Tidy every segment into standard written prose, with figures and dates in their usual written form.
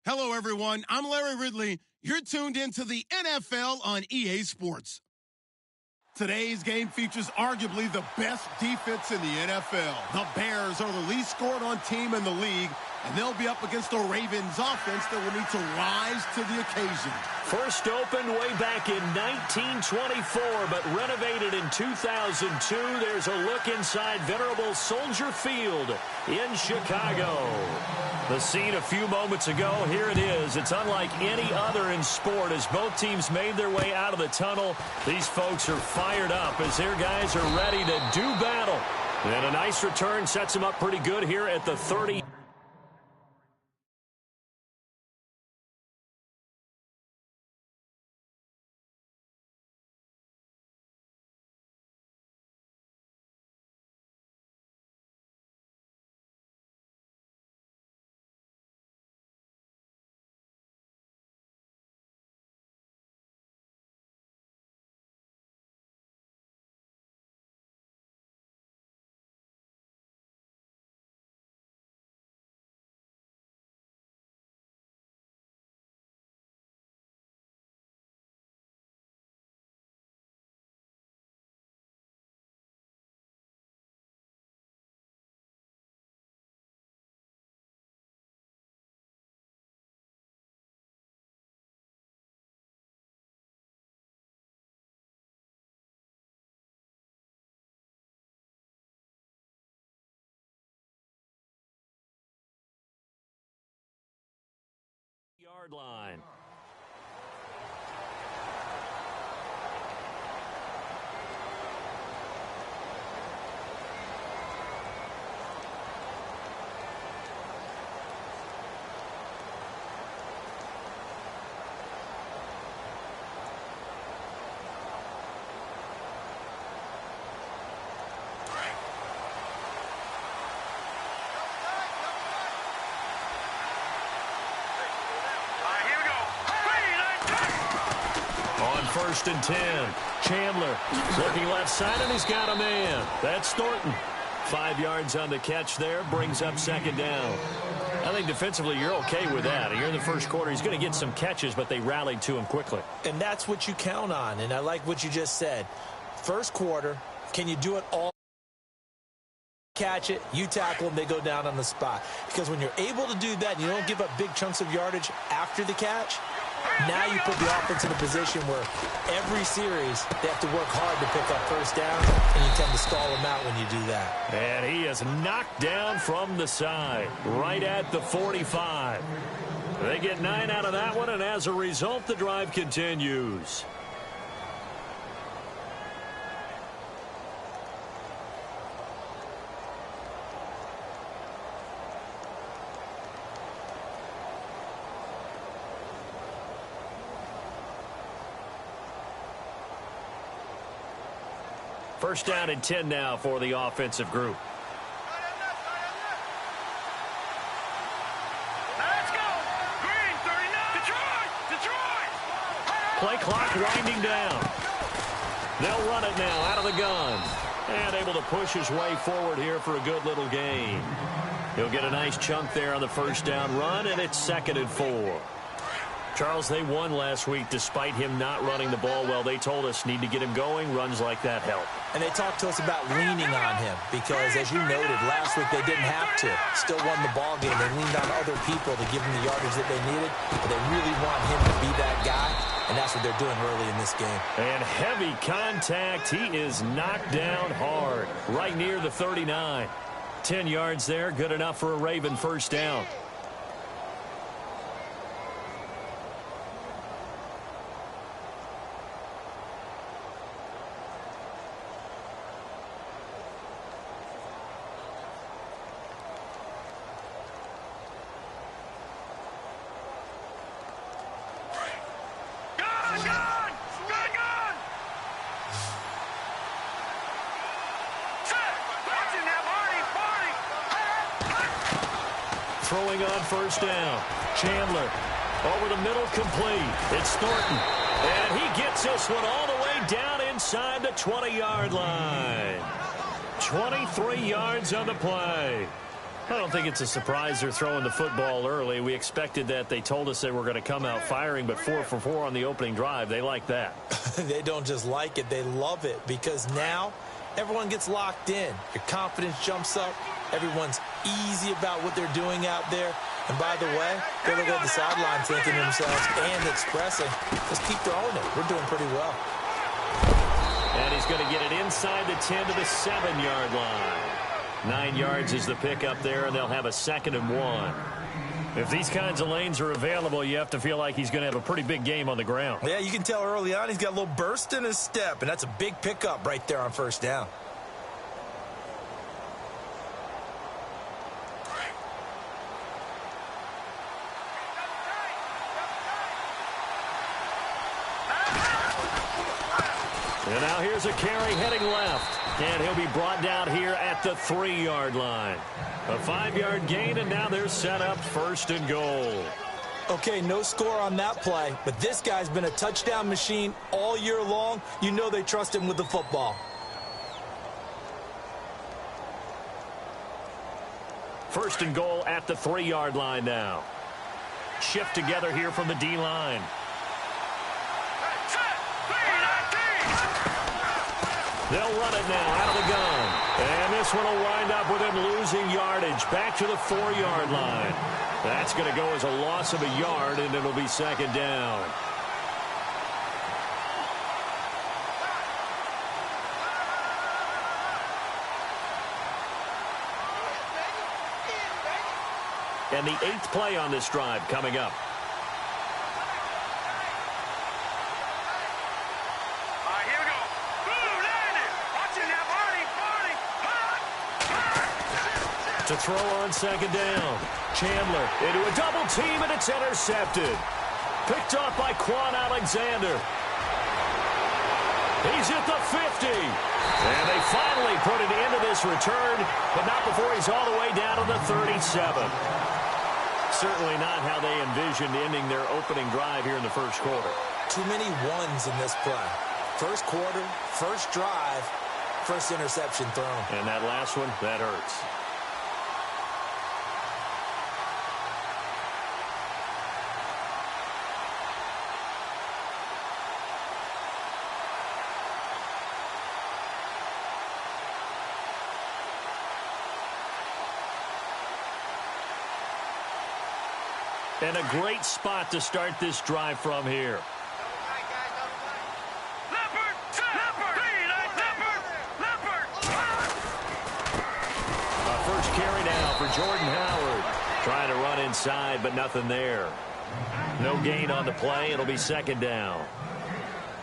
Hello, everyone. I'm Larry Ridley. You're tuned into the NFL on EA Sports. Today's game features arguably the best defense in the NFL. The Bears are the least scored on team in the league, and they'll be up against the Ravens offense that will need to rise to the occasion. First opened way back in 1924, but renovated in 2002. There's a look inside venerable Soldier Field in Chicago. The scene a few moments ago, here it is. It's unlike any other in sport as both teams made their way out of the tunnel. These folks are fired up as their guys are ready to do battle. And a nice return sets them up pretty good here at the 30. Yard line. First and 10. Chandler looking left side, and he's got a man. That's Thornton. 5 yards on the catch there. Brings up second down. I think defensively you're okay with that. Here in the first quarter, he's going to get some catches, but they rallied to him quickly. And that's what you count on, and I like what you just said. First quarter, can you do it all? Catch it, you tackle them, they go down on the spot. Because when you're able to do that and you don't give up big chunks of yardage after the catch, now you put the offense in a position where every series they have to work hard to pick up first down, and you tend to stall them out when you do that. And he is knocked down from the side, right at the 45. They get 9 out of that one, and as a result, the drive continues. First down and 10 now for the offensive group. Let's go! Green, 39! Detroit! Play clock winding down. They'll run it now out of the gun. And able to push his way forward here for a good little gain. He'll get a nice chunk there on the first down run, and it's 2nd and 4. Charles, they won last week despite him not running the ball well. They told us need to get him going. Runs like that help. And they talked to us about leaning on him because, as you noted, last week they didn't have to. Still won the ball game. They leaned on other people to give them the yardage that they needed, but they really want him to be that guy, and that's what they're doing early in this game. And heavy contact. He is knocked down hard right near the 39. 10 yards there. Good enough for a Raven first down. Throwing on first down. Chandler over the middle, complete. It's Thornton. And he gets this one all the way down inside the 20-yard line. 23 yards on the play. I don't think it's a surprise they're throwing the football early. We expected that. They told us they were going to come out firing, but 4 for 4 on the opening drive. They like that. They don't just like it, they love it, because now everyone gets locked in. Your confidence jumps up. Everyone's easy about what they're doing out there. And by the way, they're looking at the sideline thinking to themselves and expressing, just keep throwing it. We're doing pretty well. And he's going to get it inside the 10 to the 7-yard line. 9 yards is the pickup there, and they'll have a 2nd and 1. If these kinds of lanes are available, you have to feel like he's going to have a pretty big game on the ground. Yeah, you can tell early on he's got a little burst in his step, and that's a big pickup right there on 1st down. And now here's a carry heading left. And he'll be brought down here at the 3-yard line. A 5-yard gain, and now they're set up 1st and goal. Okay, no score on that play, but this guy's been a touchdown machine all year long. You know they trust him with the football. 1st and goal at the 3-yard line now. Shift together here from the D-line. They'll run it now out of the gun. And this one will wind up with him losing yardage back to the 4-yard line. That's going to go as a loss of a yard, and it'll be 2nd down. And the 8th play on this drive coming up. To throw on 2nd down. Chandler into a double team, and it's intercepted. Picked off by Quan Alexander. He's at the 50. And they finally put an end to this return, but not before he's all the way down to the 37. Certainly not how they envisioned ending their opening drive here in the 1st quarter. Too many ones in this play. 1st quarter, 1st drive, 1st interception thrown. And that last one, that hurts. And a great spot to start this drive from here. A 1st carry now for Jordan Howard. Trying to run inside, but nothing there. No gain on the play. It'll be 2nd down.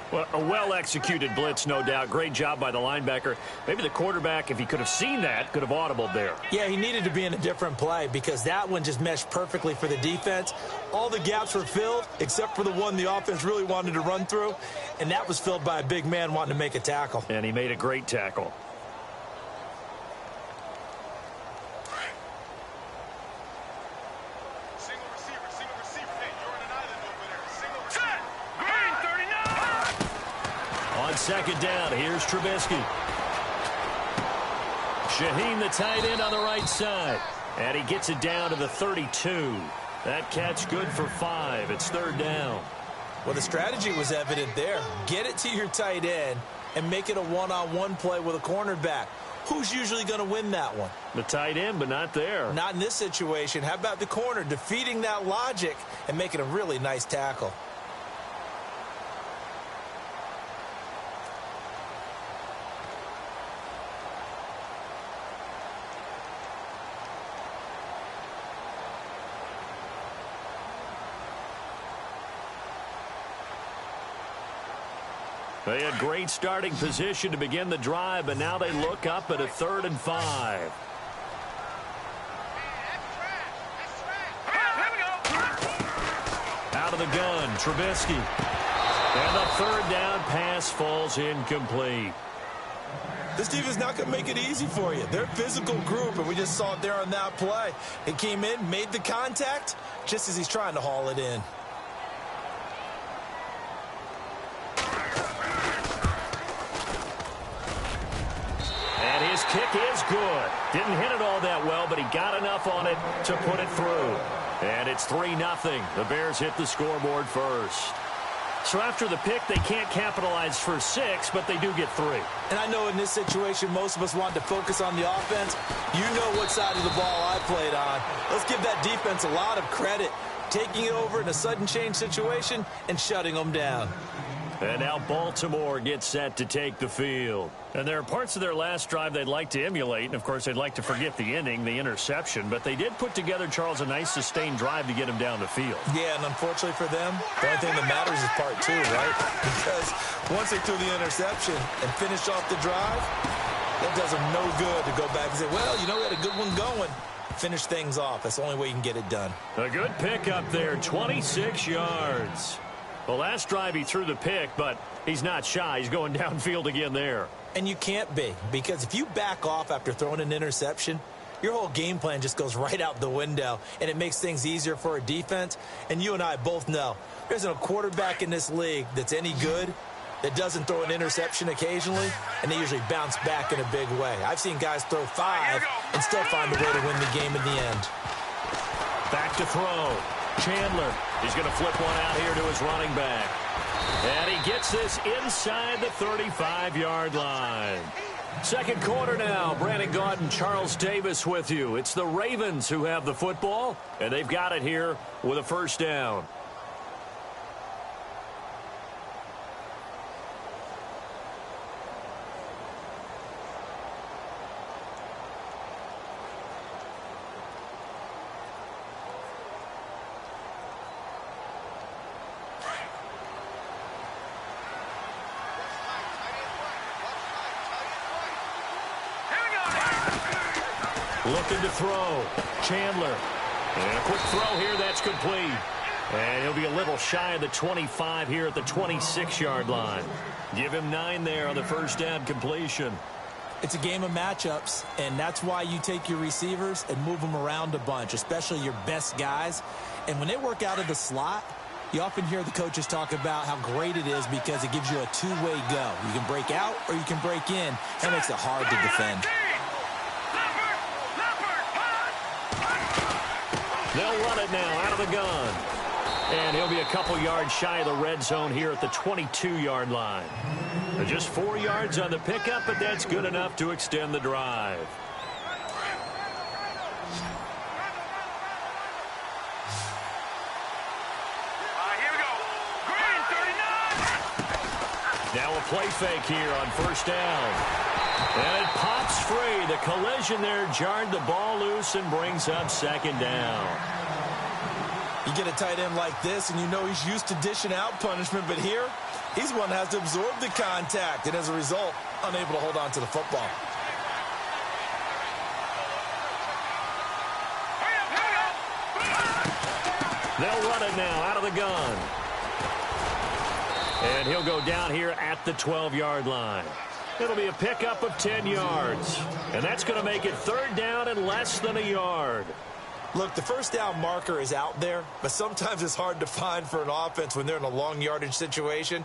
Well, a well-executed blitz, no doubt. Great job by the linebacker. Maybe the quarterback, if he could have seen that, could have audibled there. Yeah, he needed to be in a different play because that one just meshed perfectly for the defense. All the gaps were filled except for the one the offense really wanted to run through, and that was filled by a big man wanting to make a tackle. And he made a great tackle. On 2nd down, here's Trubisky. Shaheen, the tight end, on the right side. And he gets it down to the 32. That catch good for 5. It's 3rd down. Well, the strategy was evident there. Get it to your tight end and make it a one-on-one play with a cornerback. Who's usually going to win that one? The tight end, but not there. Not in this situation. How about the corner defeating that logic and making a really nice tackle? They had great starting position to begin the drive, but now they look up at a 3rd and 5. Out of the gun, Trubisky. And the 3rd down pass falls incomplete. This team is not going to make it easy for you. They're a physical group, and we just saw it there on that play. He came in, made the contact, just as he's trying to haul it in. kick is good. Didn't hit it all that well, but he got enough on it to put it through. And it's 3-0. The Bears hit the scoreboard first. So after the pick, they can't capitalize for 6, but they do get 3. And I know in this situation, most of us want to focus on the offense. You know what side of the ball I played on. Let's give that defense a lot of credit, taking it over in a sudden change situation and shutting them down. And now Baltimore gets set to take the field. And there are parts of their last drive they'd like to emulate. And, of course, they'd like to forget the ending, the interception. But they did put together, Charles, a nice sustained drive to get him down the field. Yeah, and unfortunately for them, the only thing that matters is part 2, right? Because once they threw the interception and finished off the drive, that does them no good to go back and say, well, you know, we had a good one going. Finish things off. That's the only way you can get it done. A good pick up there, 26 yards. The last drive he threw the pick, but he's not shy. He's going downfield again there. And you can't be, because if you back off after throwing an interception, your whole game plan just goes right out the window, and it makes things easier for a defense. And you and I both know there's a quarterback in this league that's any good that doesn't throw an interception occasionally, and they usually bounce back in a big way. I've seen guys throw 5 and still find a way to win the game in the end. Back to throw. Chandler. He's going to flip one out here to his running back. And he gets this inside the 35-yard line. Second quarter now. Brandon Gaudin and Charles Davis with you. It's the Ravens who have the football, and they've got it here with a first down. Looking to throw. Chandler. And a quick throw here. That's complete. And he'll be a little shy of the 25 here at the 26-yard line. Give him 9 there on the first down completion. It's a game of matchups, and that's why you take your receivers and move them around a bunch, especially your best guys. And when they work out of the slot, you often hear the coaches talk about how great it is because it gives you a two-way go. You can break out or you can break in. That makes it hard to defend. They'll run it now out of the gun. And he'll be a couple yards shy of the red zone here at the 22-yard line. Just 4 yards on the pickup, but that's good enough to extend the drive. Here we go. Green, 39. Now a play fake here on first down. And it pops free. The collision there jarred the ball loose and brings up second down. You get a tight end like this, and you know he's used to dishing out punishment, but here, he's one that has to absorb the contact, and as a result, unable to hold on to the football. They'll run it now out of the gun. And he'll go down here at the 12-yard line. It'll be a pickup of 10 yards. And that's going to make it third down and less than a yard. Look, the first down marker is out there, but sometimes it's hard to find for an offense when they're in a long yardage situation.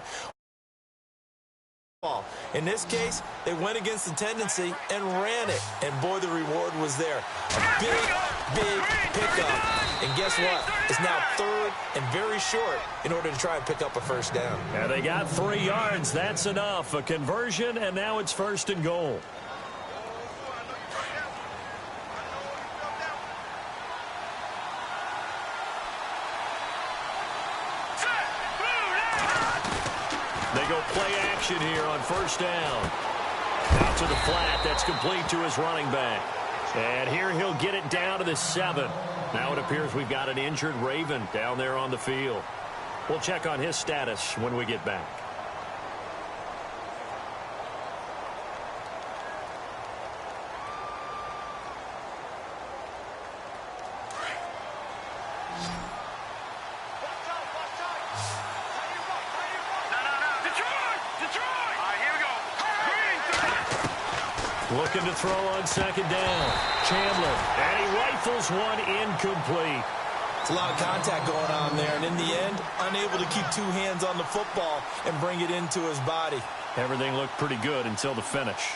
In this case, they went against the tendency and ran it. And, boy, the reward was there. A big, big pickup. And guess what? It's now third and very short in order to try and pick up a first down. And they got 3 yards. That's enough. A conversion, and now it's first and goal. They go play action here on first down. Out to the flat. That's complete to his running back. And here he'll get it down to the 7. Now it appears we've got an injured Raven down there on the field. We'll check on his status when we get back. Looking to throw on second down. Chandler, and he rifles one incomplete. It's a lot of contact going on there, and in the end, unable to keep 2 hands on the football and bring it into his body. Everything looked pretty good until the finish.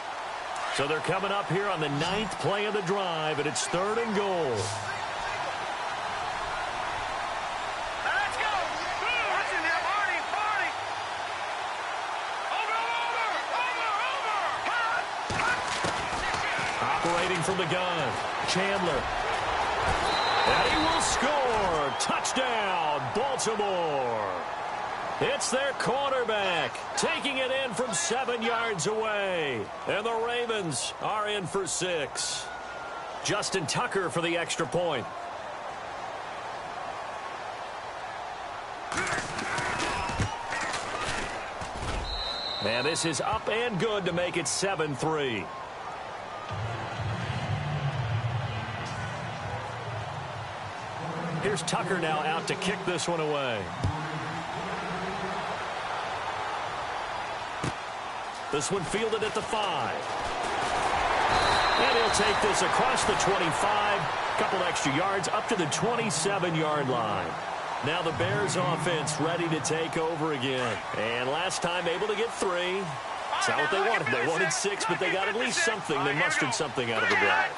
So they're coming up here on the 9th play of the drive, and it's 3rd and goal. Let's go. Watch it now, Marty. Over. Operating from the gun, Chandler. And he will score. Touchdown, Baltimore. It's their quarterback taking it in from 7 yards away. And the Ravens are in for 6. Justin Tucker for the extra point. And this is up and good to make it 7-3. Here's Tucker now out to kick this one away. This one fielded at the 5. And he'll take this across the 25. Couple extra yards up to the 27-yard line. Now the Bears offense ready to take over again. And last time able to get 3. It's not what they wanted. They wanted 6, but they got at least something. They mustered something out of the drive.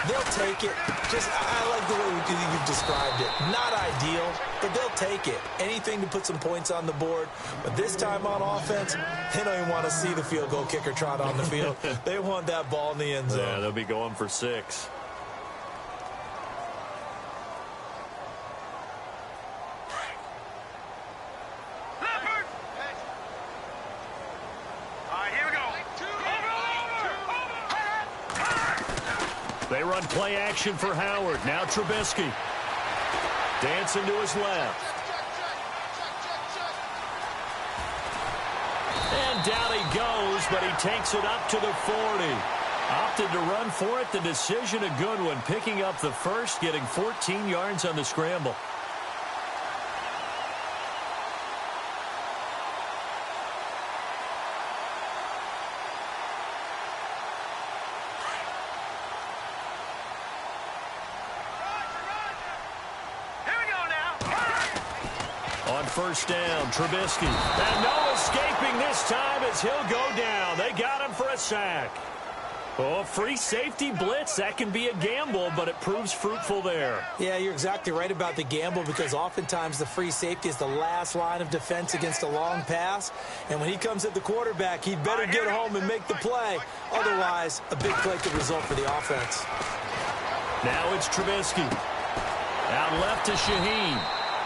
They'll take it. I like the way you've described it. Not ideal, but they'll take it. Anything to put some points on the board. But this time on offense, they don't even want to see the field goal kicker trot on the field. They want that ball in the end zone. Yeah, they'll be going for 6. They run play action for Howard. Now Trubisky. Dancing to his left. And down he goes, but he takes it up to the 40. Opted to run for it. The decision a good one. Picking up the first, getting 14 yards on the scramble. First down, Trubisky. And no escaping this time as he'll go down. They got him for a sack. Oh, free safety blitz. That can be a gamble, but it proves fruitful there. Yeah, you're exactly right about the gamble because oftentimes the free safety is the last line of defense against a long pass. And when he comes at the quarterback, he'd better get home and make the play. Otherwise, a big play could result for the offense. Now it's Trubisky. Out left to Shaheen.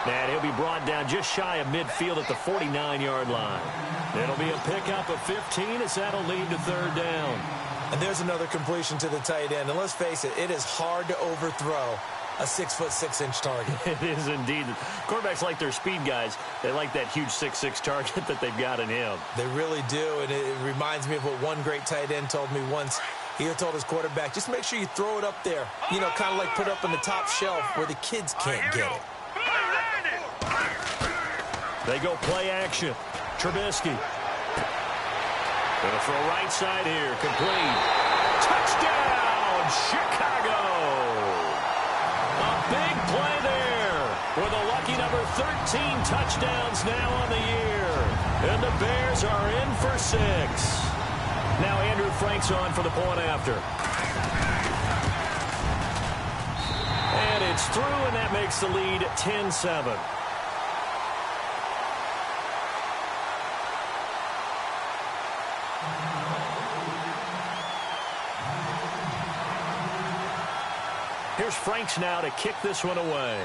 And he'll be brought down just shy of midfield at the 49-yard line. It'll be a pickup of 15 as that'll lead to 3rd down. And there's another completion to the tight end. And let's face it, it is hard to overthrow a 6'6" target. It is indeed. Quarterbacks like their speed guys. They like that huge 6'6" target that they've got in him. They really do. And it reminds me of what one great tight end told me once. He told his quarterback, just make sure you throw it up there. You know, kind of like put it up on the top shelf where the kids can't get it. They go play action. Trubisky. Gonna throw right side here. Complete. Touchdown, Chicago. A big play there with a lucky number 13 touchdowns now on the year. And the Bears are in for 6. Now Andrew Frank's on for the point after. And it's through, and that makes the lead 10-7. Here's Franks now to kick this one away.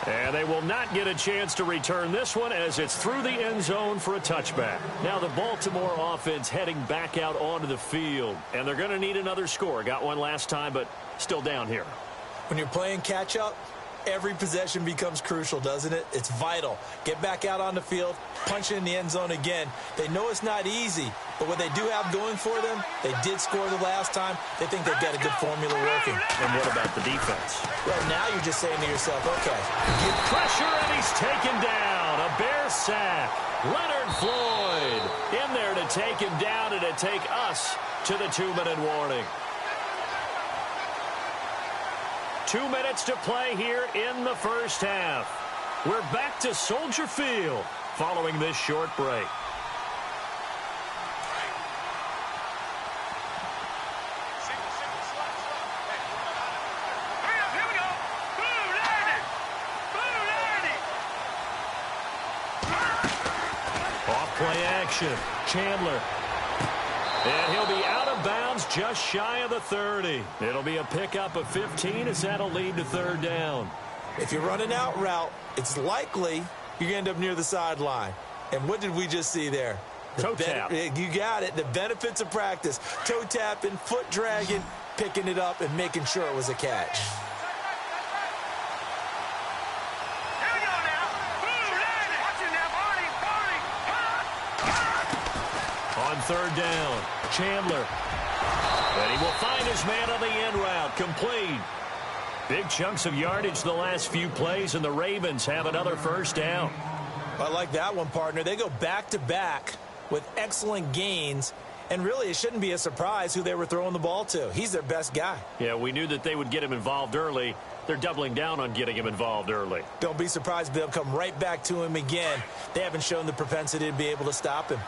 And they will not get a chance to return this one as it's through the end zone for a touchback. Now the Baltimore offense heading back out onto the field. And they're going to need another score. Got one last time, but still down here. When you're playing catch-up, every possession becomes crucial, doesn't it? It's vital. Get back out on the field, punch it in the end zone again. They know it's not easy, but what they do have going for them, they did score the last time. They think they've got a good formula working. And what about the defense? Well, now you're just saying to yourself, okay. Get pressure, and he's taken down. A Bear sack. Leonard Floyd in there to take him down and to take us to the 2-minute warning. 2 minutes to play here in the first half. We're back to Soldier Field following this short break. Off-play action. Chandler. And he'll be out of bounds just shy of the 30. It'll be a pickup of 15 as that'll lead to third down. If you're running out route, it's likely you're going to end up near the sideline. And what did we just see there? Toe tap. You got it. The benefits of practice. Toe tapping, foot dragging, picking it up, and making sure it was a catch. On third down, Chandler. And he will find his man on the end route. Complete. Big chunks of yardage the last few plays, and the Ravens have another first down. I like that one, partner. They go back-to-back with excellent gains, and really it shouldn't be a surprise who they were throwing the ball to. He's their best guy. Yeah, we knew that they would get him involved early. They're doubling down on getting him involved early. Don't be surprised if they'll come right back to him again. They haven't shown the propensity to be able to stop him.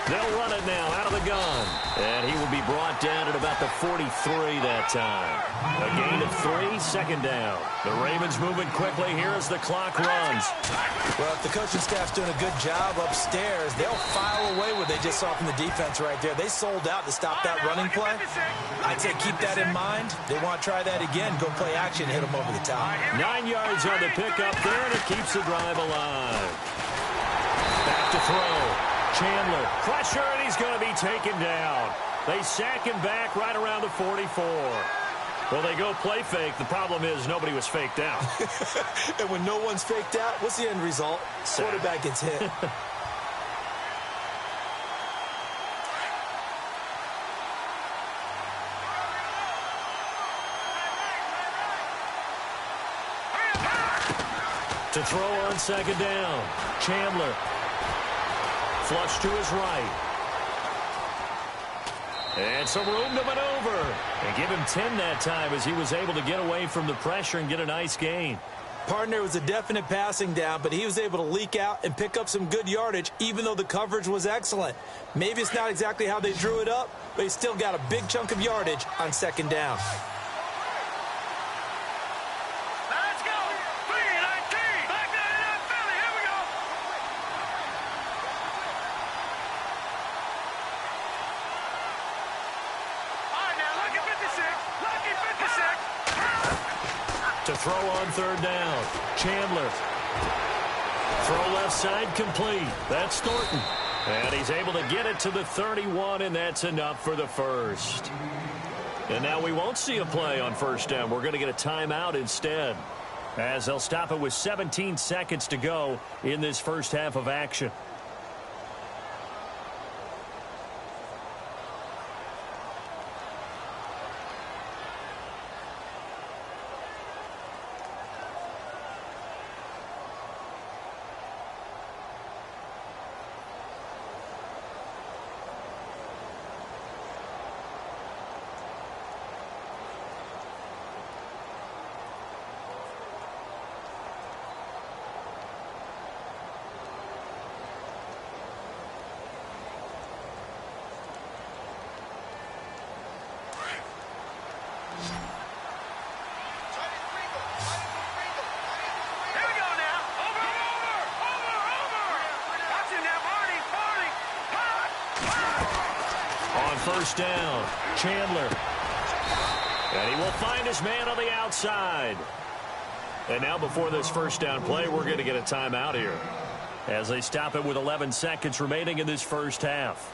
They'll run it now out of the gun. And he will be brought down at about the 43 that time. A gain of 3, second down. The Ravens moving quickly here as the clock runs. Well, if the coaching staff's doing a good job upstairs, they'll file away what they just saw from the defense right there. They sold out to stop that running play. I'd say keep that in mind. They want to try that again. Go play action, hit them over the top. 9 yards on the pickup there, and it keeps the drive alive. Back to throw. Chandler, pressure, and he's going to be taken down. They sack him back right around the 44. Well, they go play fake. The problem is nobody was faked out. And when no one's faked out, what's the end result? Sack. Quarterback gets hit. To throw on second down, Chandler. Flush to his right. And some room to maneuver. And give him 10 that time as he was able to get away from the pressure and get a nice gain. Partner was a definite passing down, but he was able to leak out and pick up some good yardage, even though the coverage was excellent. Maybe it's not exactly how they drew it up, but he still got a big chunk of yardage on second down. To throw on third down, Chandler. Throw left side complete. That's Thornton. And he's able to get it to the 31, and that's enough for the first. And now we won't see a play on first down. We're going to get a timeout instead, as they'll stop it with 17 seconds to go in this first half of action. First down, Chandler. And he will find his man on the outside. And now before this first down play, we're going to get a timeout here, as they stop it with 11 seconds remaining in this first half.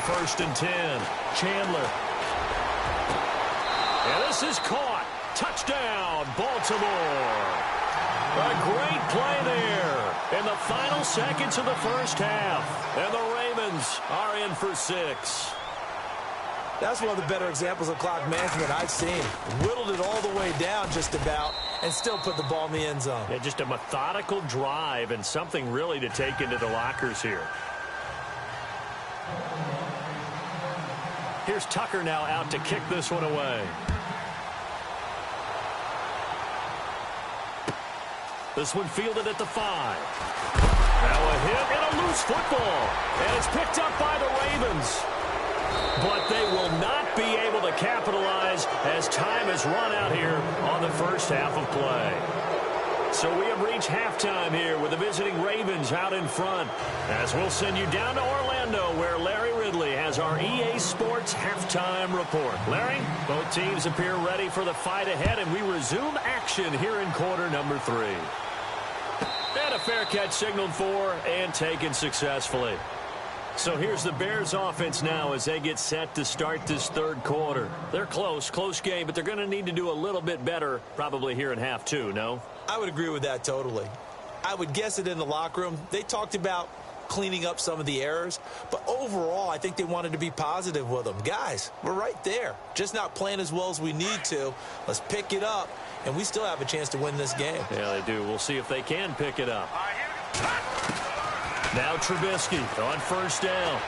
first and 10. Chandler. And this is caught. Touchdown, Baltimore. A great play there in the final seconds of the first half. And the Ravens are in for 6. That's one of the better examples of clock management I've seen. Whittled it all the way down just about and still put the ball in the end zone. Yeah, just a methodical drive and something really to take into the lockers here. Here's Tucker now out to kick this one away. This one fielded at the 5. Now a hit and a loose football. And it's picked up by the Ravens. But they will not be able to capitalize as time has run out here on the first half of play. So we have reached halftime here with the visiting Ravens out in front. As we'll send you down to Orlando where Larry Ridley has our EA Sports halftime report. Larry, both teams appear ready for the fight ahead, and we resume action here in quarter number 3. And a fair catch signaled for and taken successfully. So here's the Bears offense now as they get set to start this third quarter. They're close game, but they're going to need to do a little bit better probably here in half 2, no? I would agree with that totally. I would guess it in the locker room. They talked about cleaning up some of the errors, but overall I think they wanted to be positive with them. Guys, we're right there. Just not playing as well as we need to. Let's pick it up, and we still have a chance to win this game. Yeah, they do. We'll see if they can pick it up. Now Trubisky on first down.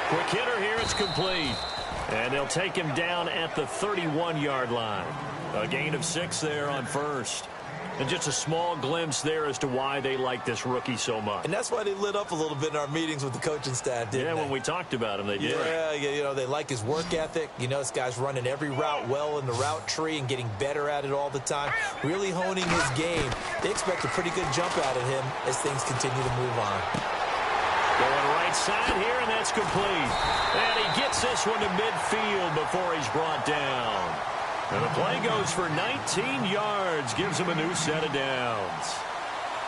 Quick hitter here. It's complete. And they'll take him down at the 31-yard line. A gain of 6 there on first. And just a small glimpse there as to why they like this rookie so much. And that's why they lit up a little bit in our meetings with the coaching staff, didn't they? Yeah, when we talked about him, they did. Yeah, you know, they like his work ethic. You know, this guy's running every route well in the route tree and getting better at it all the time. Really honing his game. They expect a pretty good jump out of him as things continue to move on. Going right side here, and that's complete. And he gets this one to midfield before he's brought down. And the play goes for 19 yards, gives him a new set of downs.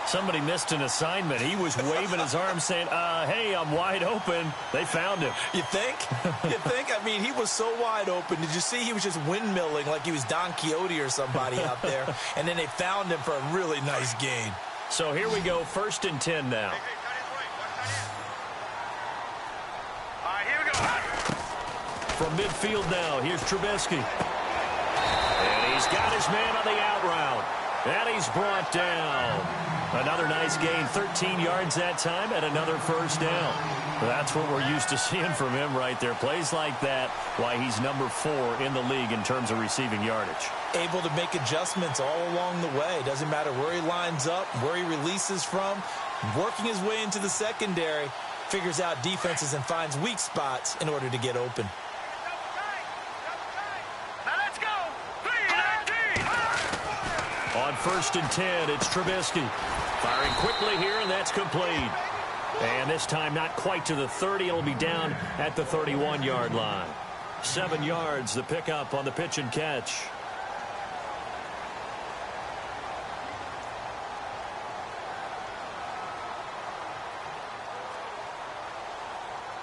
Somebody missed an assignment. He was waving his arms saying, hey, I'm wide open. They found him. You think? You think? I mean, he was so wide open. Did you see he was just windmilling like he was Don Quixote or somebody out there? And then they found him for a really nice gain. So here we go, first and 10 now. Here we go. From midfield now, here's Trubisky. And he's got his man on the out route. And he's brought down. Another nice gain, 13 yards that time, and another first down. That's what we're used to seeing from him right there. Plays like that, why he's number 4 in the league in terms of receiving yardage. Able to make adjustments all along the way. Doesn't matter where he lines up, where he releases from. Working his way into the secondary, figures out defenses and finds weak spots in order to get open. On first and 10, it's Trubisky. Firing quickly here, and that's complete. And this time not quite to the 30. It'll be down at the 31-yard line. 7 yards, the pickup on the pitch and catch.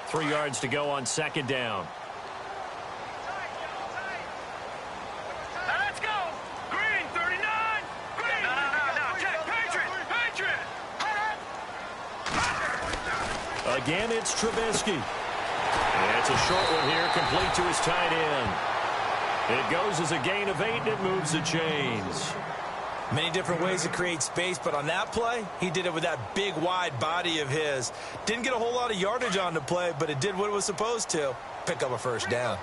Three yards to go on second down. Again, it's Trubisky. And it's a short one here, complete to his tight end. It goes as a gain of 8, and it moves the chains. Many different ways to create space, but on that play, he did it with that big, wide body of his. Didn't get a whole lot of yardage on the play, but it did what it was supposed to. Pick up a first down.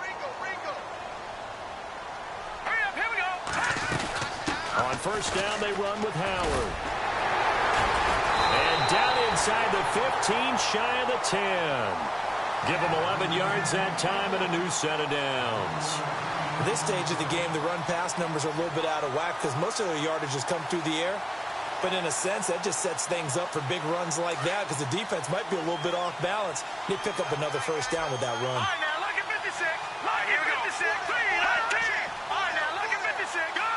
On first down, they run with Howard. And down inside the 15, shy of the 10. Give him 11 yards that time and a new set of downs. At this stage of the game, the run-pass numbers are a little bit out of whack because most of their yardage has come through the air. But in a sense, that just sets things up for big runs like that because the defense might be a little bit off balance. They pick up another first down with that run. All right, now look at 56. Look at 56. All right, now look at 56. Gone.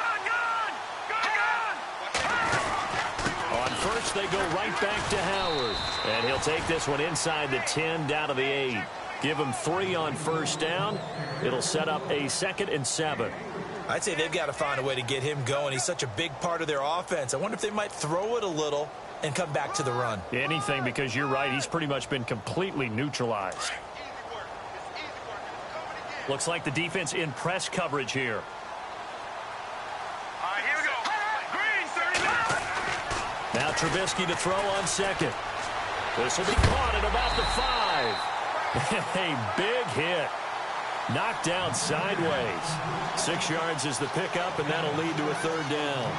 On first, they go right back to Howard. And he'll take this one inside the 10, down to the 8. Give him 3 on first down. It'll set up a 2nd and 7. I'd say they've got to find a way to get him going. He's such a big part of their offense. I wonder if they might throw it a little and come back to the run. Anything, because you're right. He's pretty much been completely neutralized. Looks like the defense in press coverage here. All right, here we go. Green, 30 minutes. Now Trubisky to throw on 2nd. This will be caught at about the 5. A big hit. Knocked down sideways. 6 yards is the pickup, and that'll lead to a 3rd down.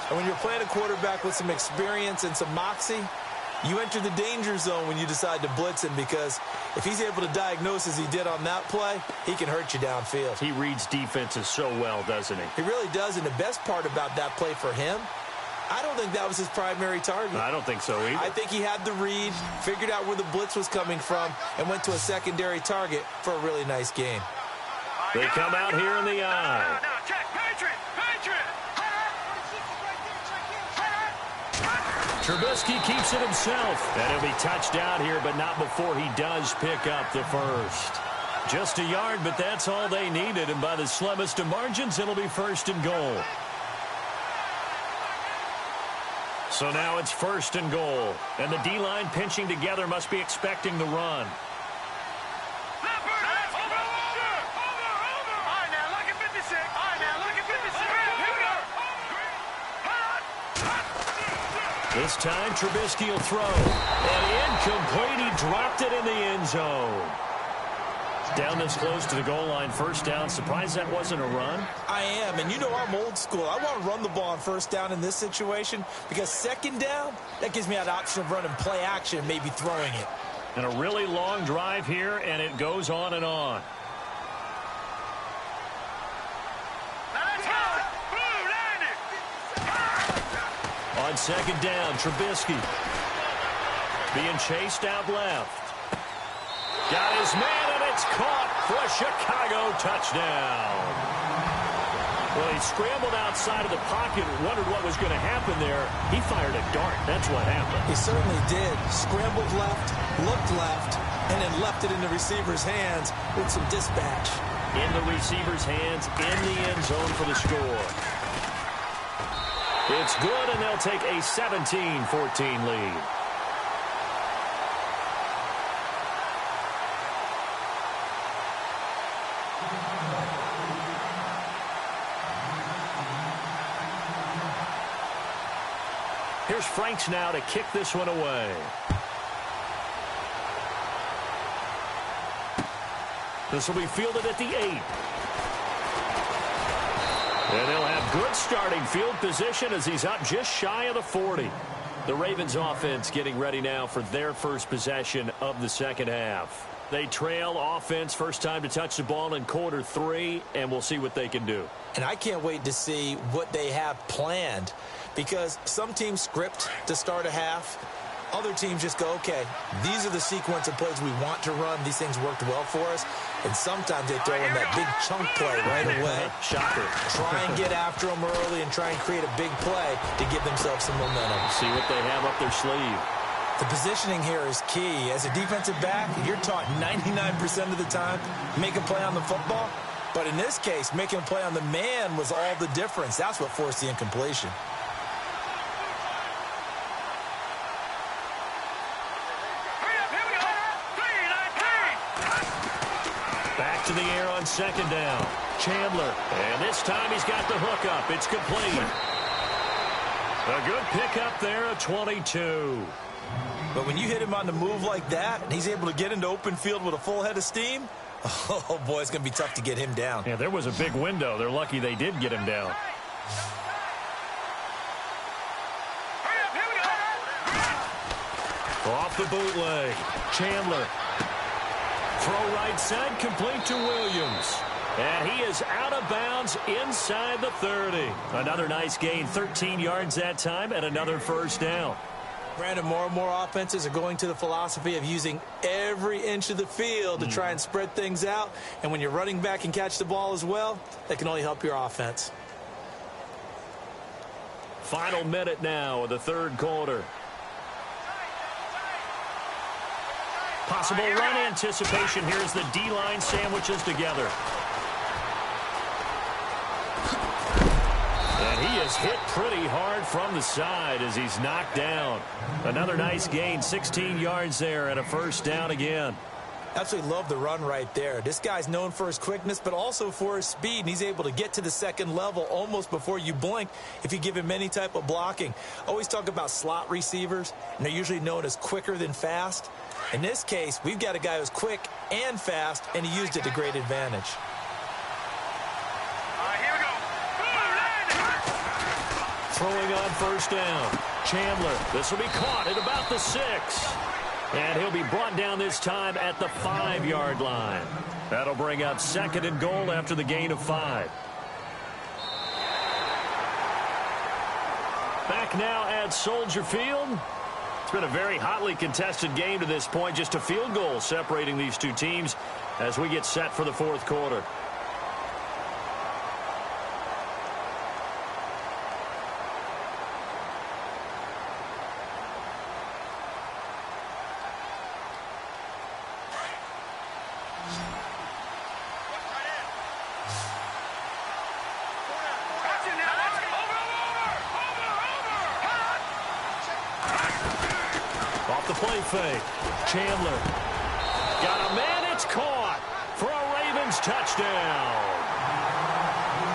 And when you're playing a quarterback with some experience and some moxie, you enter the danger zone when you decide to blitz him, because if he's able to diagnose as he did on that play, he can hurt you downfield. He reads defenses so well, doesn't he? He really does, and the best part about that play for him, I don't think that was his primary target. I don't think so either. I think he had the read, figured out where the blitz was coming from, and went to a secondary target for a really nice game. They come out here in the eye. Now, check. Patriot. Trubisky keeps it himself. And he'll be touched out here, but not before he does pick up the first. Just a yard, but that's all they needed. And by the slimmest of margins, it'll be 1st and goal. So now it's 1st and goal. And the D-line pinching together must be expecting the run. This time, Trubisky will throw. And incomplete. He dropped it in the end zone. Down this close to the goal line, 1st down. Surprised that wasn't a run? I am, and you know I'm old school. I want to run the ball on 1st down in this situation, because 2nd down, that gives me that option of running play action and maybe throwing it. And a really long drive here, and it goes on and on. On 2nd down, Trubisky being chased out left. Got his man, and it's caught for a Chicago touchdown. Well, he scrambled outside of the pocket and wondered what was going to happen there. He fired a dart. That's what happened. He certainly did. Scrambled left, looked left, and then left it in the receiver's hands with some dispatch. In the receiver's hands, in the end zone for the score. It's good, and they'll take a 17-14 lead. Here's Franks now to kick this one away. This will be fielded at the 8. And they'll have good starting field position as he's up just shy of the 40. The Ravens offense getting ready now for their first possession of the 2nd half. They trail offense, first time to touch the ball in quarter 3, and we'll see what they can do. And I can't wait to see what they have planned, because some teams script to start a half. Other teams just go, okay, these are the sequence of plays we want to run. These things worked well for us. And sometimes they throw in that big chunk play right away. Shocker. Try and get after them early and try and create a big play to give themselves some momentum. See what they have up their sleeve. The positioning here is key. As a defensive back, you're taught 99% of the time, make a play on the football. But in this case, making a play on the man was all the difference. That's what forced the incompletion. Back to the air on 2nd down. Chandler. And this time he's got the hook up. It's complete. A good pickup there, a 22. But when you hit him on the move like that, and he's able to get into open field with a full head of steam, oh, boy, it's going to be tough to get him down. Yeah, there was a big window. They're lucky they did get him down. Off the bootleg. Chandler. Throw right side, complete to Williams. And he is out of bounds inside the 30. Another nice gain, 13 yards that time, and another 1st down. Brandon, more and more offenses are going to the philosophy of using every inch of the field to try and spread things out. And when you're running back and catch the ball as well, that can only help your offense. Final minute now of the third quarter. Possible run anticipation. Here's the D-line sandwiches together. And he is hit pretty hard from the side as he's knocked down. Another nice gain, 16 yards there and a first down again. Absolutely love the run right there. This guy's known for his quickness, but also for his speed, and he's able to get to the second level almost before you blink if you give him any type of blocking. Always talk about slot receivers, and they're usually known as quicker than fast. In this case, we've got a guy who's quick and fast, and he used it to great advantage. Here we go. Throwing on first down. Chandler, this will be caught at about the 6. And he'll be brought down this time at the 5-yard line. That'll bring up second and goal after the gain of 5. Back now at Soldier Field. It's been a very hotly contested game to this point. Just a field goal separating these two teams as we get set for the fourth quarter. Fake. Chandler got a man. It's caught for a Ravens touchdown.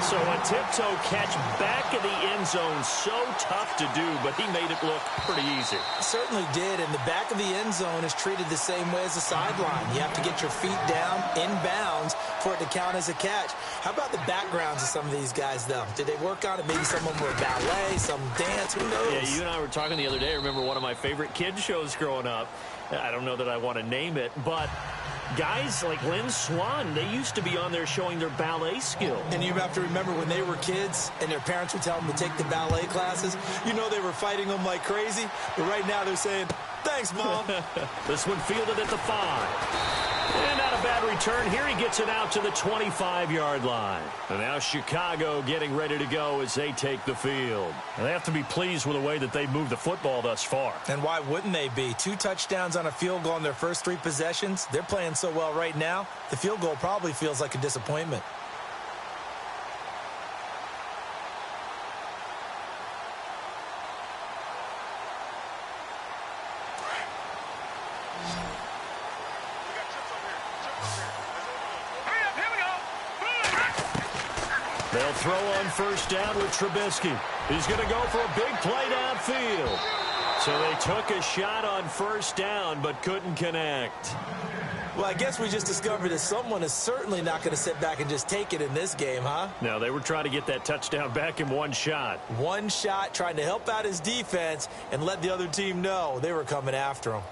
So a tiptoe catch back in the end zone, so tough to do, but he made it look pretty easy. Certainly did, and the back of the end zone is treated the same way as the sideline. You have to get your feet down in bounds for it to count as a catch. How about the backgrounds of some of these guys, though? Did they work on it? Maybe some of them were ballet, some dance, who knows? Yeah, you and I were talking the other day. I remember one of my favorite kids shows growing up. I don't know that I want to name it, but guys like Lynn Swann, they used to be on there showing their ballet skill. And you have to remember when they were kids and their parents would tell them to take the ballet classes, you know they were fighting them like crazy. But right now they're saying, thanks, Mom. This one fielded at the 5. And not a bad return. Here he gets it out to the 25-yard line. And now Chicago getting ready to go as they take the field. And they have to be pleased with the way that they've moved the football thus far. And why wouldn't they be? 2 touchdowns on a field goal in their first 3 possessions. They're playing so well right now, the field goal probably feels like a disappointment. They'll throw on first down with Trubisky. He's going to go for a big play downfield. So they took a shot on first down but couldn't connect. Well, I guess we just discovered that someone is certainly not going to sit back and just take it in this game, huh? No, they were trying to get that touchdown back in one shot. One shot, trying to help out his defense and let the other team know they were coming after him.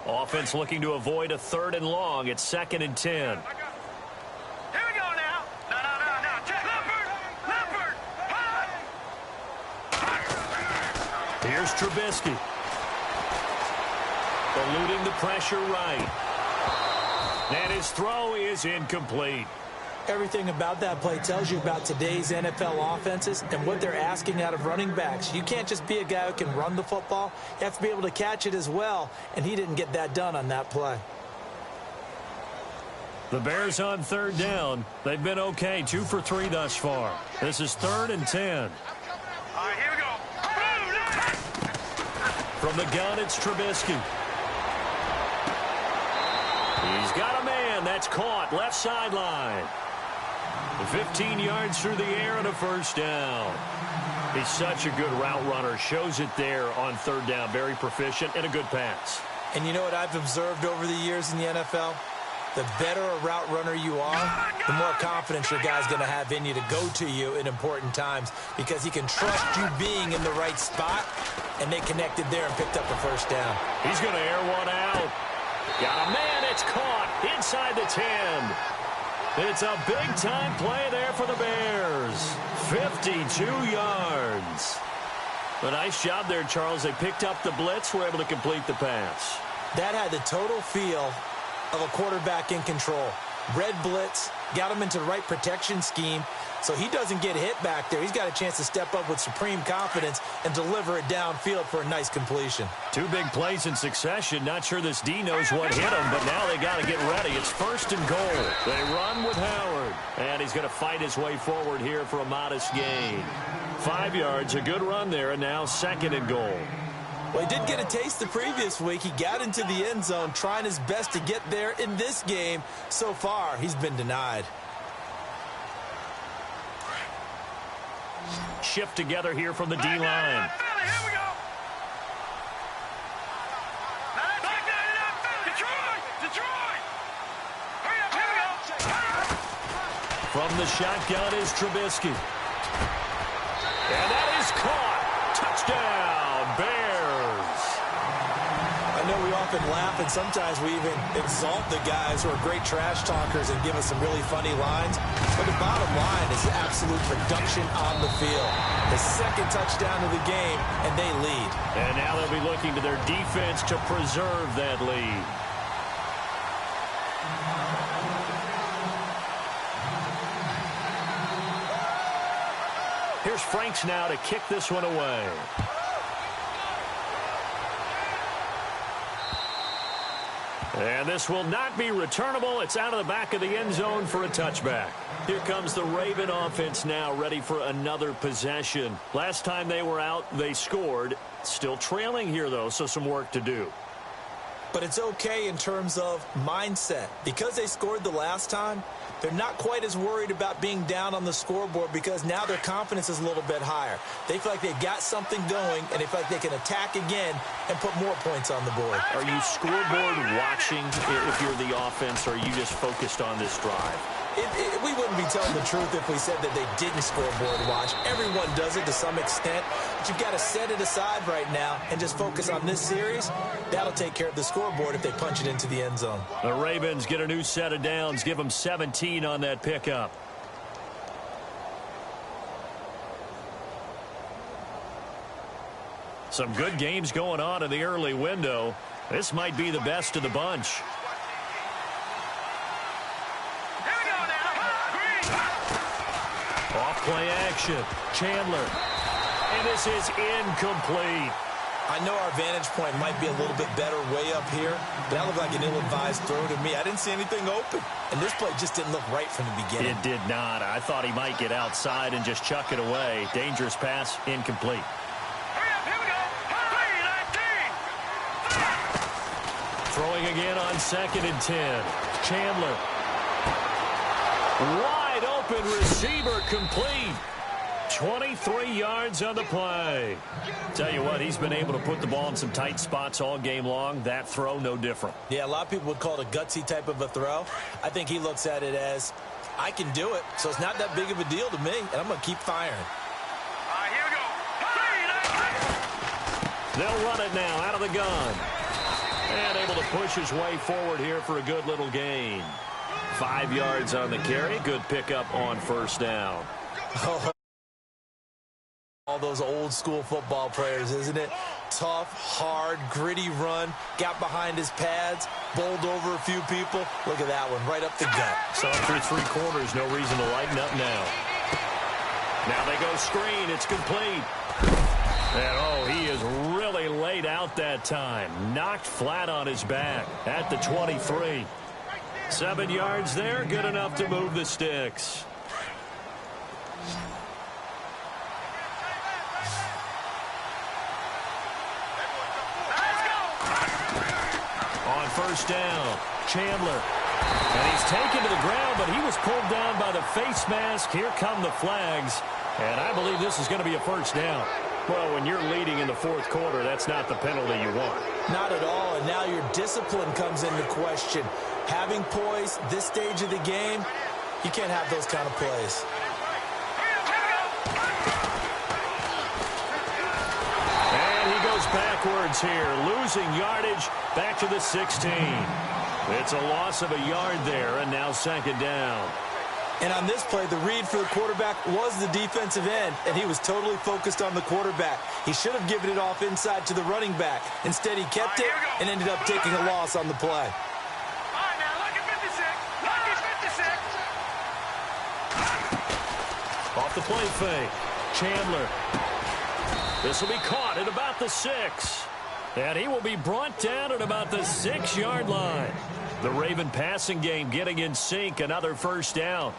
Offense looking to avoid a 3rd and long. It's 2nd and 10. Here's Trubisky. Eluding the pressure right. And his throw is incomplete. Everything about that play tells you about today's NFL offenses and what they're asking out of running backs. You can't just be a guy who can run the football. You have to be able to catch it as well, and he didn't get that done on that play. The Bears on 3rd down. They've been okay, 2 for 3 thus far. This is 3rd and 10. All right, here we go. From the gun, it's Trubisky. He's got a man. That's caught. Left sideline. 15 yards through the air and a first down. He's such a good route runner. Shows it there on 3rd down. Very proficient and a good pass. And you know what I've observed over the years in the NFL? The better a route runner you are, the more confidence your guy's going to have in you to go to you in important times because he can trust you being in the right spot, and they connected there and picked up the first down. He's going to air one out. Got a man. It's caught inside the 10. It's a big-time play there for the Bears. 52 yards. A nice job there, Charles. They picked up the blitz, were able to complete the pass. That had the total feel of a quarterback in control. Red blitz, got him into the right protection scheme, So he doesn't get hit back there. He's got a chance to step up with supreme confidence and deliver it downfield for a nice completion. 2 big plays in succession. Not sure this D knows what hit him, but now they got to get ready. It's 1st and goal. They run with Howard, and he's going to fight his way forward here for a modest gain. 5 yards, a good run there, and now 2nd and goal. Well, he did get a taste the previous week. He got into the end zone trying his best to get there in this game. So far, he's been denied. Shift together here from the D-line. Here we go. Detroit. Hurry up, here we go. From the shotgun is Trubisky. And that is caught. Touchdown, Bears. I know we often laugh, and sometimes we even exalt the guys who are great trash talkers and give us some really funny lines. But the bottom line is absolute production on the field. The 2nd touchdown of the game, and they lead. And now they'll be looking to their defense to preserve that lead. Here's Franks now to kick this one away. And this will not be returnable. It's out of the back of the end zone for a touchback. Here comes the Raven offense now, ready for another possession. Last time they were out, they scored. Still trailing here, though, so some work to do. But it's okay in terms of mindset. Because they scored the last time, they're not quite as worried about being down on the scoreboard because now their confidence is a little bit higher. They feel like they've got something going, and they feel like they can attack again and put more points on the board. Are you scoreboard watching if you're the offense, or are you just focused on this drive? We wouldn't be telling the truth if we said that they didn't scoreboard watch. Everyone does it to some extent. But you've got to set it aside right now and just focus on this series. That'll take care of the scoreboard if they punch it into the end zone. The Ravens get a new set of downs. Give them 17 on that pickup. Some good games going on in the early window. This might be the best of the bunch. Off play action. Chandler. And this is incomplete. I know our vantage point might be a little bit better way up here, but that looked like an ill-advised throw to me. I didn't see anything open, and this play just didn't look right from the beginning. It did not. I thought he might get outside and just chuck it away. Dangerous pass, incomplete. Hurry up, here we go. 3-19. Throwing again on 2nd and 10. Chandler. Wide open receiver, complete. 23 yards on the play. Tell you what, he's been able to put the ball in some tight spots all game long. That throw, no different. Yeah, a lot of people would call it a gutsy type of a throw. I think he looks at it as, I can do it, so it's not that big of a deal to me, and I'm going to keep firing. All right, here we go. 3-19. They'll run it now out of the gun. And able to push his way forward here for a good little gain. 5 yards on the carry. Good pickup on 1st down. Oh. All those old school football players, isn't it? Tough, hard, gritty run, got behind his pads, bowled over a few people. Look at that one, right up the gut. So through 3 quarters, no reason to lighten up now. Now they go screen, it's complete. And oh, he is really laid out that time. Knocked flat on his back at the 23. 7 yards there, good enough to move the sticks. On 1st down, Chandler. And he's taken to the ground, but he was pulled down by the face mask. Here come the flags. And I believe this is going to be a 1st down. Well, when you're leading in the 4th quarter, that's not the penalty you want. Not at all, and now your discipline comes into question. Having poise this stage of the game, you can't have those kind of plays. And he goes backwards here, losing yardage back to the 16. It's a loss of a yard there, and now 2nd down. And on this play, the read for the quarterback was the defensive end, and he was totally focused on the quarterback. He should have given it off inside to the running back. Instead, he kept it and ended up taking a loss on the play. All right, now, look at 56. Look at 56. Off the play fake. Chandler. This will be caught at about the 6. And he will be brought down at about the 6-yard line. The Raven passing game getting in sync. Another first down.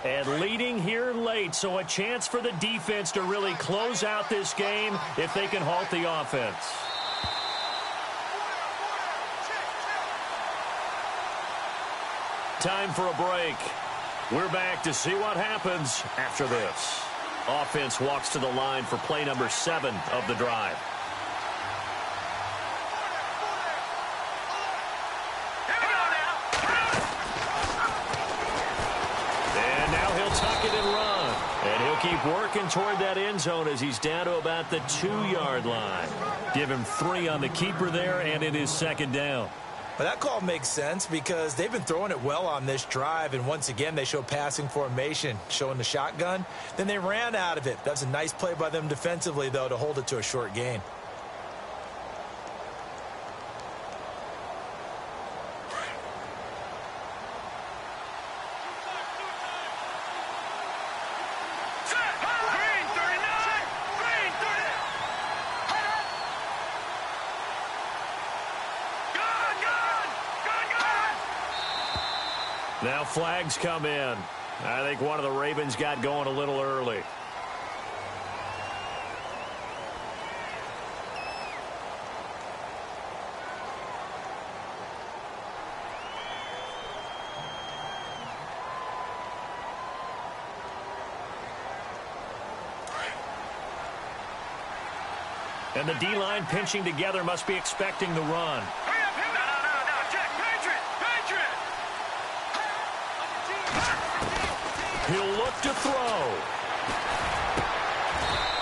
And leading here late, so a chance for the defense to really close out this game if they can halt the offense. Time for a break. We're back to see what happens after this. Offense walks to the line for play number 7 of the drive. And now he'll tuck it and run. And he'll keep working toward that end zone as he's down to about the 2-yard line. Give him 3 on the keeper there, and it is second down. Well, that call makes sense because they've been throwing it well on this drive, and once again they show passing formation, showing the shotgun. Then they ran out of it. That's a nice play by them defensively, though, to hold it to a short gain. Now flags come in. I think one of the Ravens got going a little early. And the D-line pinching together must be expecting the run. He'll look to throw.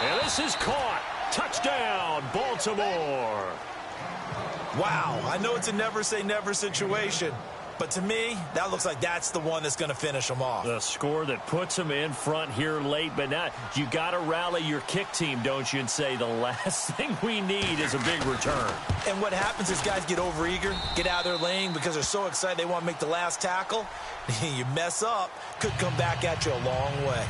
And this is caught. Touchdown, Baltimore. Wow, I know it's a never-say-never situation, but to me, that looks like that's the one that's going to finish them off. The score that puts them in front here late, but now you got to rally your kick team, don't you, and say the last thing we need is a big return. And what happens is guys get overeager, get out of their lane because they're so excited they want to make the last tackle. You mess up, could come back at you a long way.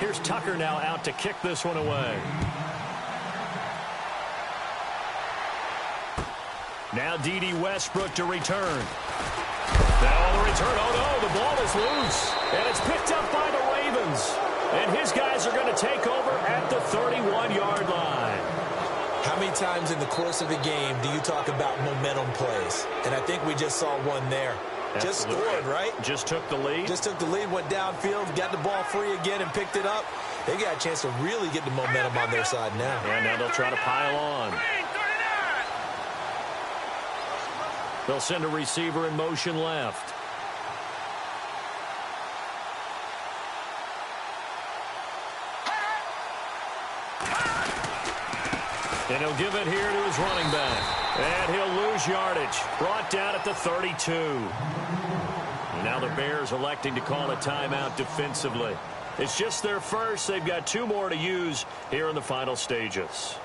Here's Tucker now out to kick this one away. Now D.D. Westbrook to return. Now on the return, oh no, the ball is loose. And it's picked up by the Ravens. And his guys are going to take over at the 31-yard line. How many times in the course of the game do you talk about momentum plays? And I think we just saw one there. Absolutely. Just scored, right? Just took the lead. Just took the lead, went downfield, got the ball free again and picked it up. They got a chance to really get the momentum on their side now. And now they'll try to pile on. They'll send a receiver in motion left. And he'll give it here to his running back. And he'll lose yardage. Brought down at the 32. And now the Bears electing to call a timeout defensively. It's just their first. They've got 2 more to use here in the final stages.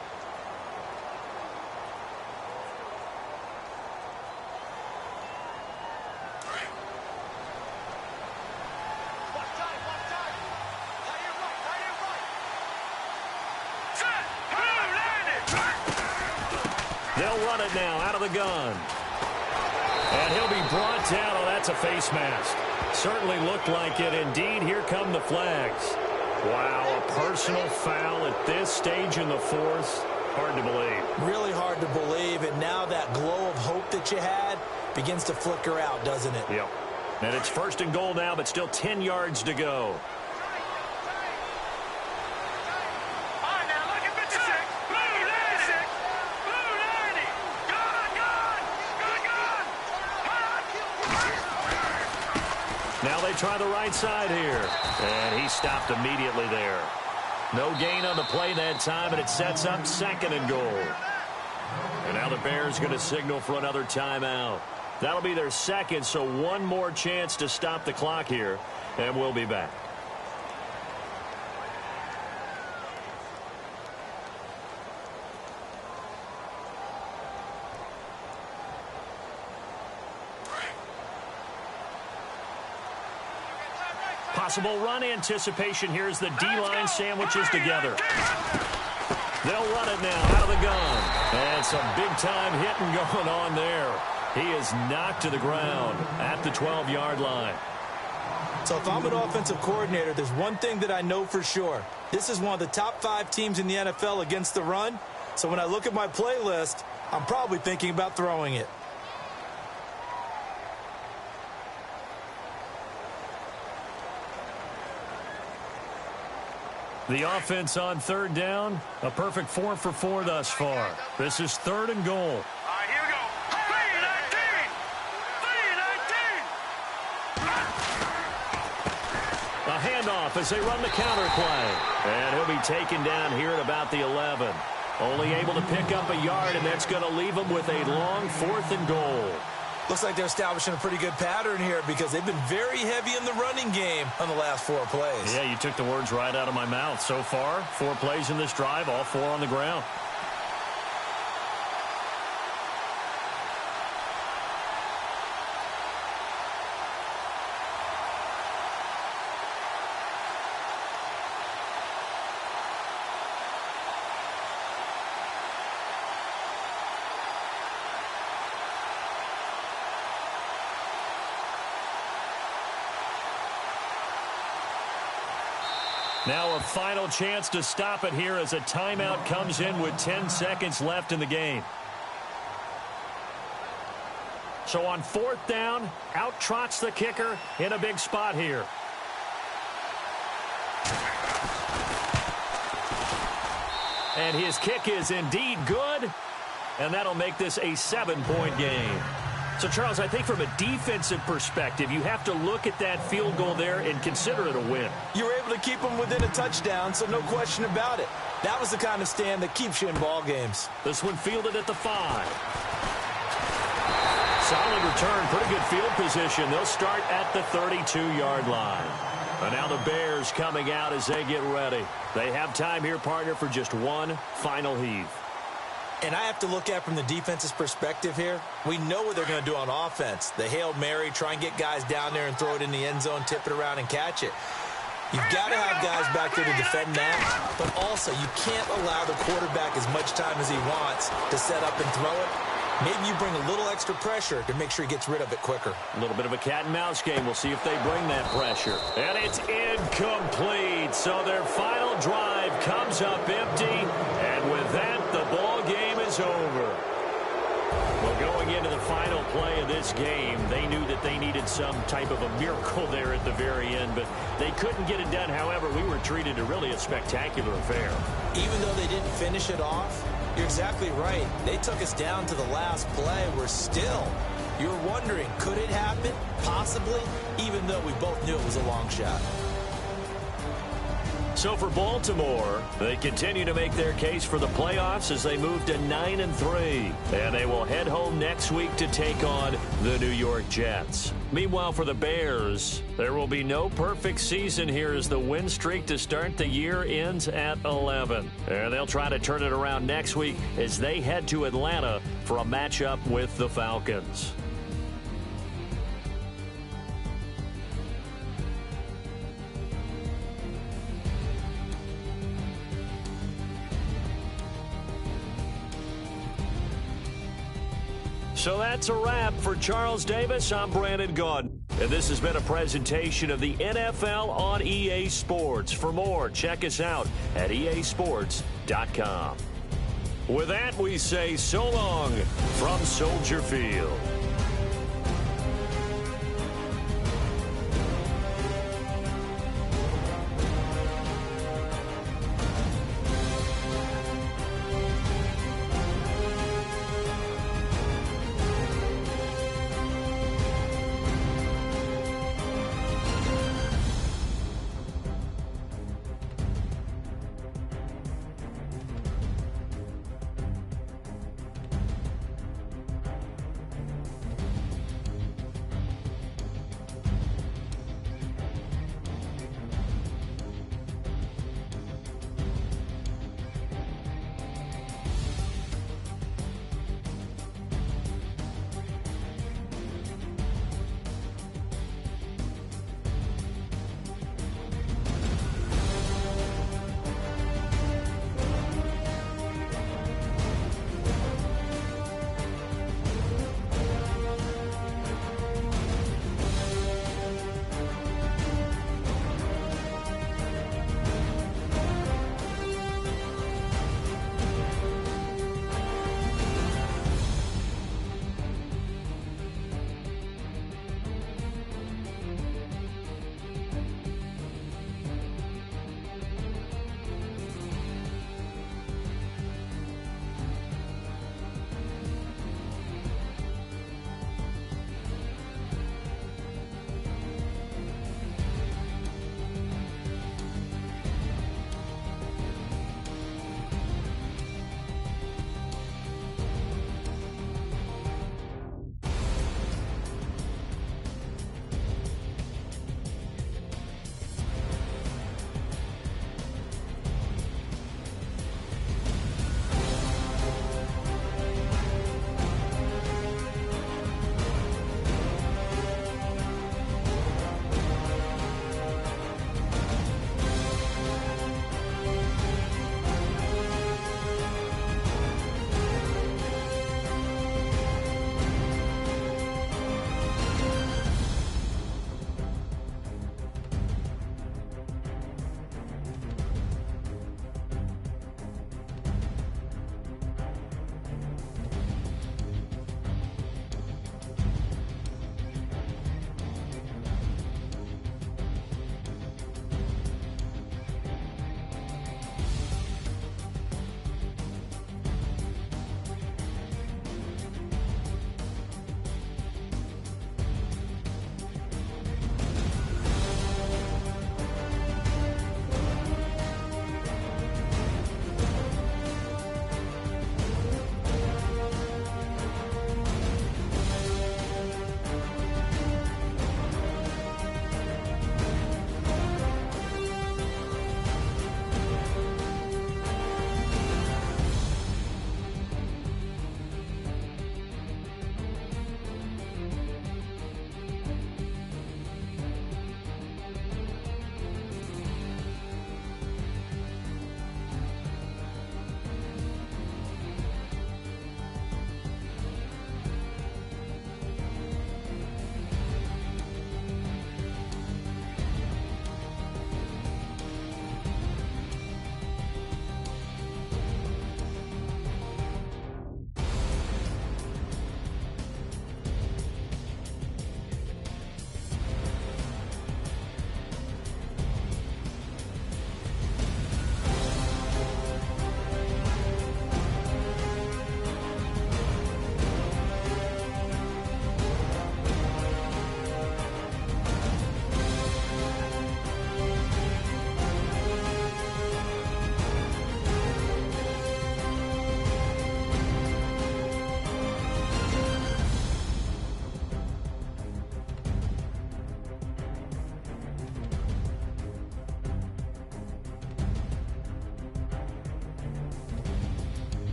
They'll run it now out of the gun. And he'll be brought down. Oh, that's a face mask. Certainly looked like it. Indeed, here come the flags. Wow, a personal foul at this stage in the fourth. Hard to believe. Really hard to believe. And now that glow of hope that you had begins to flicker out, doesn't it? Yep. And it's 1st and goal now, but still 10 yards to go. Now they try the right side here. And he stopped immediately there. No gain on the play that time, and it sets up 2nd and goal. And now the Bears going to signal for another timeout. That'll be their 2nd, so one more chance to stop the clock here, and we'll be back. Possible run anticipation here as the D-line sandwiches together. They'll run it now out of the gun. And some big-time hitting going on there. He is knocked to the ground at the 12-yard line. So if I'm an offensive coordinator, there's one thing that I know for sure. This is one of the top 5 teams in the NFL against the run. So when I look at my playlist, I'm probably thinking about throwing it. The offense on third down, a perfect 4 for 4 thus far. This is 3rd and goal. All right, here we go. 3-19. A handoff as they run the counter play. And he'll be taken down here at about the 11. Only able to pick up a yard, and that's going to leave him with a long 4th and goal. Looks like they're establishing a pretty good pattern here because they've been very heavy in the running game on the last 4 plays. Yeah, you took the words right out of my mouth. So far, 4 plays in this drive, all 4 on the ground. Now a final chance to stop it here as a timeout comes in with 10 seconds left in the game. So on 4th down, out trots the kicker in a big spot here. And his kick is indeed good, and that'll make this a 7-point game. So, Charles, I think from a defensive perspective, you have to look at that field goal there and consider it a win. You were able to keep them within a touchdown, so no question about it. That was the kind of stand that keeps you in ball games. This one fielded at the 5. Solid return, pretty good field position. They'll start at the 32-yard line. And now the Bears coming out as they get ready. They have time here, partner, for just one final heave. And I have to look at from the defense's perspective here. We know what they're going to do on offense. The Hail Mary, try and get guys down there and throw it in the end zone, tip it around and catch it. You've got to have guys back there to defend that, but also you can't allow the quarterback as much time as he wants to set up and throw it. Maybe you bring a little extra pressure to make sure he gets rid of it quicker. A little bit of a cat and mouse game. We'll see if they bring that pressure. And it's incomplete. So their final drive comes up empty. And with that, the ball game is over. Well, going into the final play of this game, they knew that they needed some type of a miracle there at the very end, but they couldn't get it done. However, we were treated to really a spectacular affair. Even though they didn't finish it off, you're exactly right. They took us down to the last play. We're still, you're wondering, could it happen? Possibly, even though we both knew it was a long shot. So for Baltimore, they continue to make their case for the playoffs as they move to 9-3. And they will head home next week to take on the New York Jets. Meanwhile, for the Bears, there will be no perfect season here as the win streak to start the year ends at 11. And they'll try to turn it around next week as they head to Atlanta for a matchup with the Falcons. So that's a wrap. For Charles Davis, I'm Brandon Gaudin. And this has been a presentation of the NFL on EA Sports. For more, check us out at easports.com. With that, we say so long from Soldier Field.